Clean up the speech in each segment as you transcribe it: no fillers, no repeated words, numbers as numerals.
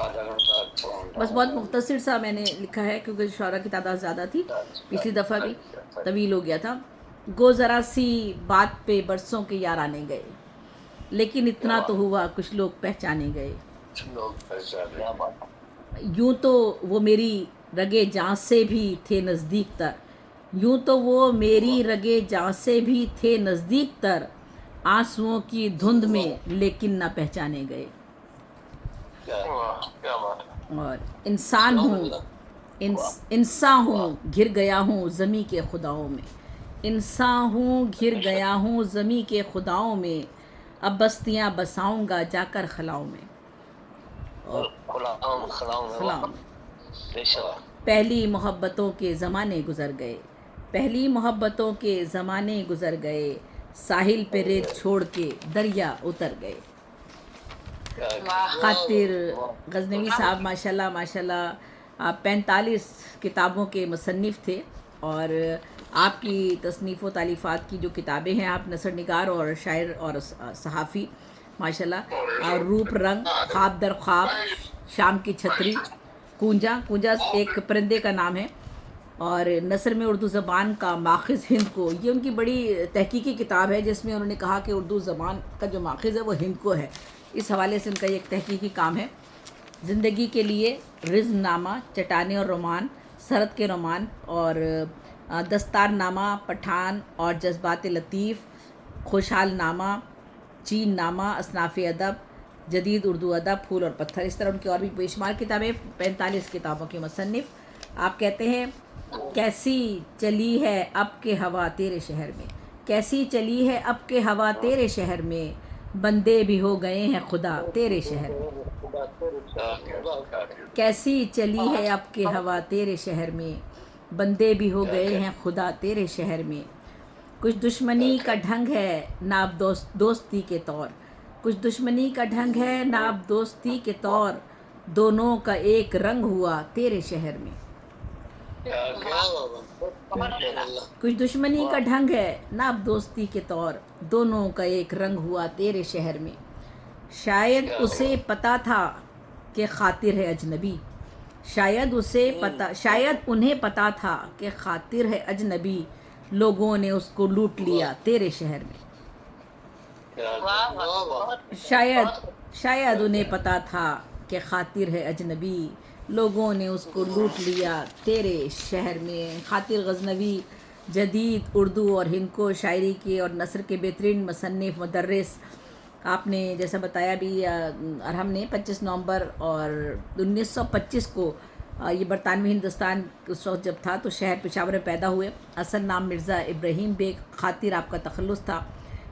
बस बहुत मुख्तसर सा मैंने लिखा है क्योंकि शुरा की तादाद ज़्यादा थी, पिछली दफ़ा भी तवील हो गया था। गो ज़रा सी बात पे बरसों के यार आने गए, लेकिन इतना तो हुआ कुछ लोग पहचाने गए। यूं तो वो मेरी रगे जान से भी थे नज़दीक तर, यूं तो वो मेरी रगे जान से भी थे नज़दीक तर, आंसुओं की धुंध में लेकिन ना पहचाने गए। और इंसान हूँ, इंसान हूँ घिर गया हूँ ज़मी के खुदाओं में, इंसान हूँ घिर गया हूँ ज़मी के खुदाओं में, अब बस्तियाँ बसाऊँगा जाकर खलाओं में। और खलाओं में पहली मोहब्बतों के ज़माने गुज़र गए, पहली मोहब्बतों के ज़माने गुज़र गए, साहिल पे रेत छोड़ के दरिया उतर गए। खातिर गज़नवी साहब माशाल्लाह माशाल्लाह आप 45 किताबों के मुसन्निफ़ थे, और आपकी तसनीफ़ व तालीफ़ात की जो किताबें हैं, आप नसर निगार और शायर और सहाफ़ी माशाल्लाह। और रूप रंग, ख्वाब दर ख्वाब, शाम की छतरी, कूंजा, कूंजा एक परिंदे का नाम है, और नसर में उर्दू ज़बान का माखज़ हिंद को, ये उनकी बड़ी तहकीकी किताब है जिसमें उन्होंने कहा कि उर्दू ज़बान का जो माखज़ है वो हिंद को है। इस हवाले से उनका एक तहकीकी काम है। ज़िंदगी के लिए रिज़्म नामा, चटाने और रोमान, सरद के रोमान, और दस्तार नामा, पठान और जज्बात लतीफ़, खुशहाल नामा, चीन नामा, असनाफ़ अदब, जदीद उर्दू अदब, फूल और पत्थर। इस तरह उनकी और भी बेशुमार किताबें, 45 किताबों के मुसन्निफ़। आप कहते हैं कैसी चली है अब के हवा तेरे शहर में, कैसी चली है अब के हवा तेरे शहर में, बंदे भी हो गए हैं खुदा तेरे शहर में। कैसी चली है अब के हवा तेरे शहर में, बंदे भी हो गए हैं खुदा तेरे शहर में। कुछ दुश्मनी का ढंग है ना अब दोस्ती के तौर, कुछ दुश्मनी का ढंग है ना अब दोस्ती के तौर, दोनों का एक रंग हुआ तेरे शहर में। कुछ दुश्मनी का ढंग है ना अब दोस्ती के तौर, दोनों का एक रंग हुआ तेरे शहर में। शायद उसे पता था कि खातिर है अजनबी, शायद उन्हें पता था कि खातिर है अजनबी, लोगों ने उसको लूट लिया तेरे शहर में। शायद उन्हें पता था कि खातिर है अजनबी, लोगों ने उसको लूट लिया तेरे शहर में। खातिर गज़नवी जदीद उर्दू और हिंद को शायरी के और नसर के बेहतरीन मुसन्निफ़ मुदर्रिस। आपने जैसा बताया भी, अरहम ने 25 नवंबर और 1925 को, ये बरतानवी हिंदुस्तान उस वक्त जब था तो शहर पेशावर में पैदा हुए। असल नाम मिर्ज़ा इब्राहिम बेग, खातिर आपका तखल्लुस था।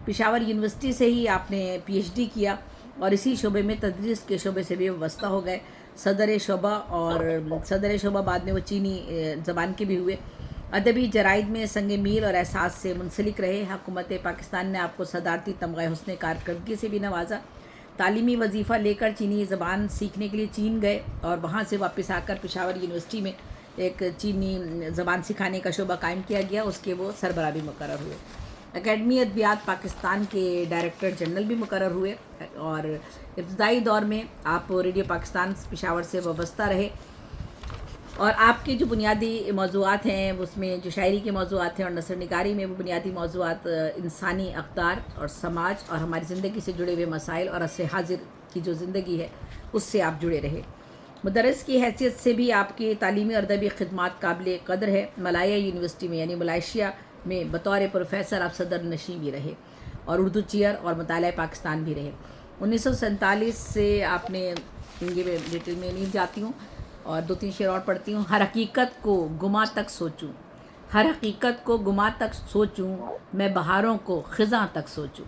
पेशावर यूनिवर्सिटी से ही आपने PhD किया और इसी शोबे में तदरीस के शोबे से भी वाबस्ता हो गए। सदर शोबा बाद में वो चीनी ज़बान के भी हुए। अदबी जराइद में संग मील और एहसास से मुंसलिक रहे। हुकूमत पाकिस्तान ने आपको सदारती तमग़ा हुस्न कारकर्दगी से भी नवाजा। तालीमी वजीफ़ा लेकर चीनी ज़बान सीखने के लिए चीन गए और वहाँ से वापस आकर पेशावर यूनिवर्सिटी में एक चीनी ज़बान सिखाने का शोबा कायम किया गया, उसके वो सरबराह भी मुकर्रर हुए। अकेडमी अदबियात पाकिस्तान के डायरेक्टर जनरल भी मुकर्रर हुए, और इब्तदाई दौर में आप रेडियो पाकिस्तान पेशावर से वाबस्ता रहे। और आपके जो बुनियादी मौज़ूआत हैं उसमें जो शायरी के मौज़ूआत हैं और नसर निगारी में वो बुनियादी मौज़ूआत इंसानी अक़दार और समाज और हमारी ज़िंदगी से जुड़े हुए मसाइल और असर हाजिर की जो ज़िंदगी है उससे आप जुड़े रहे। मुदर्रिस की हैसियत से भी आपकी तालीमी और अदबी खिदमात काबिल कदर है। मलाया यूनिवर्सिटी में यानी मलेशिया में बतौर प्रोफेसर आप सदर नशीं भी रहे और उर्दू चीयर और मुतालिया पाकिस्तान भी रहे। 1947 से आपने, ये डिटेल में नहीं जाती हूँ और 2-3 शेर और पढ़ती हूँ। हर हकीकत को गुमा तक सोचूं, हर हकीकत को गुमा तक सोचूं, मैं बहारों को ख़िज़ां तक सोचूं।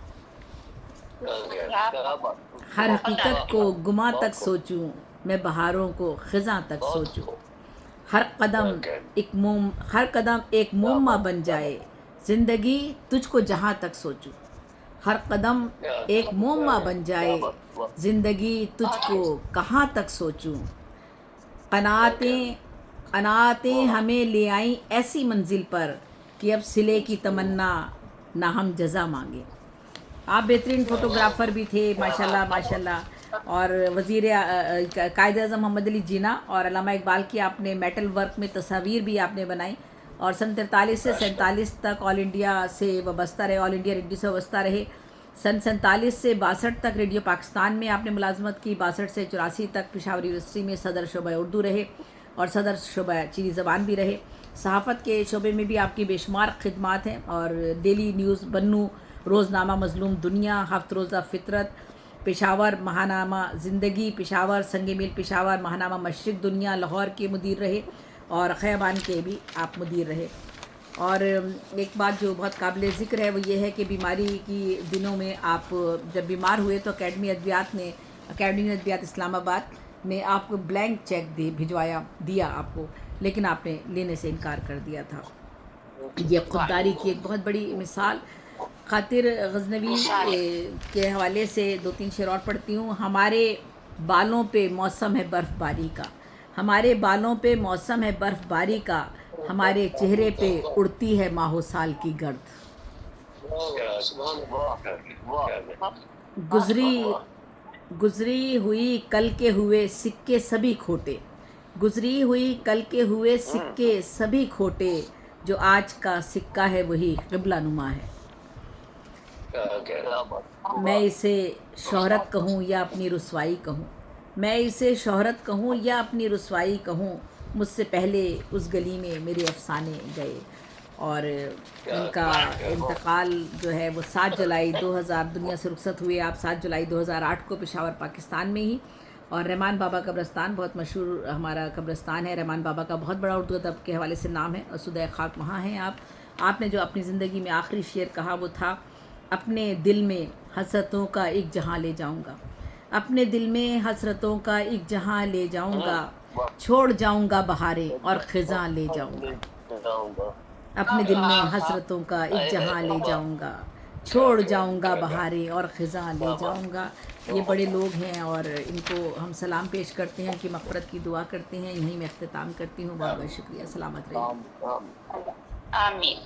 हर हकीकत को गुमा तक सोचूं, मैं बहारों को ख़िज़ां तक सोचूं। हर कदम एक मुम्मा बन जाए, ज़िंदगी तुझको जहाँ तक सोचूं। हर कदम एक मुम्मा बन जाए, ज़िंदगी तुझको कहाँ तक सोचूं। कनातें हमें ले आईं ऐसी मंजिल पर कि अब सिले की तमन्ना ना हम जज़ा मांगे। आप बेहतरीन फ़ोटोग्राफ़र भी थे माशाल्लाह माशाल्लाह, اور وزیر قائد اعظم محمد علی جناح اور علامہ اقبال کی آپ نے میٹل ورک میں تصاویر بھی آپ نے بنائی، اور سن 43 سے 47 تک آل انڈیا سے وابستہ رہے، آل انڈیا ریڈیو سے وابستہ رہے۔ سن 47 سے 62 تک ریڈیو پاکستان میں آپ نے ملازمت کی، 62 سے 84 تک پشاور یونیورسٹی میں صدر شعبہ اردو رہے اور صدر شعبہ چینی زبان بھی رہے۔ صحافت کے شعبے میں بھی آپ کی بے شمار خدمات ہیں، اور ڈیلی نیوز بنو، روزنامہ مظلوم دنیا، ہفت روزہ فطرت، پشاور، ماہنامہ زندگی پشاور، سنگ میل پشاور، ماہنامہ مشرق دنیا لاہور کے مدیر رہے، اور خیابان کے بھی آپ مدیر رہے۔ اور ایک بات جو بہت قابل ذکر ہے وہ یہ ہے کہ بیماری کی دنوں میں آپ جب بیمار ہوئے تو اکیڈمی ادویات اسلام آباد نے آپ کو بلینک چیک دیا آپ کو، لیکن آپ نے لینے سے انکار کر دیا تھا۔ یہ خودداری کی ایک بہت بڑی مثال۔ خاطر غزنوی کے حوالے سے 2-3 شعر اور پڑھتی ہوں۔ ہمارے بالوں پہ موسم ہے برف باری کا، ہمارے بالوں پہ موسم ہے برف باری کا، ہمارے چہرے پہ اڑتی ہے ماہ و سال کی گرد۔ گزری ہوئی کل کے ہوئے سکے سبھی کھوٹے، گزری ہوئی کل کے ہوئے سکے سبھی کھوٹے، جو آج کا سکہ ہے وہی قبلہ نما ہے۔ میں اسے شہرت کہوں یا اپنی رسوائی کہوں، میں اسے شہرت کہوں یا اپنی رسوائی کہوں، مجھ سے پہلے اس گلی میں میرے افسانے گئے۔ اور ان کا انتقال جو ہے وہ 7 جولائی 2000 دنیا سے رخصت ہوئے آپ 7 جولائی 2008 کو پشاور پاکستان میں ہی۔ اور رحمان بابا قبرستان بہت مشہور ہمارا قبرستان ہے، رحمان بابا کا بہت بڑا اردو ادب کے حوالے سے نام ہے، اور سدۂ خاک وہاں ہیں آپ نے جو اپنی زندگی میں آخری شعر کہا وہ تھا، اپنے دل میں حسرتوں کا ایک جہاں لے جاؤں گا، اپنے دل میں حسرتوں کا ایک جہاں لے جاؤں گا، چھوڑ جاؤں گا بہاریں اور خزاں لے جاؤں گا، اپنے دل میں حسرتوں کا ایک جہاں لے جاؤں گا، چھوڑ جاؤں گا بہاریں اور خزاں لے جاؤں گا۔ یہ بڑے لوگ ہیں اور ان کو ہم سلام پیش کرتے ہیں، کہ مغفرت کی دعا کرتے ہیں۔ یہیں میں اختتام کرتی ہوں، بہت بہت شکریہ، سلامت رہیے۔ آمین۔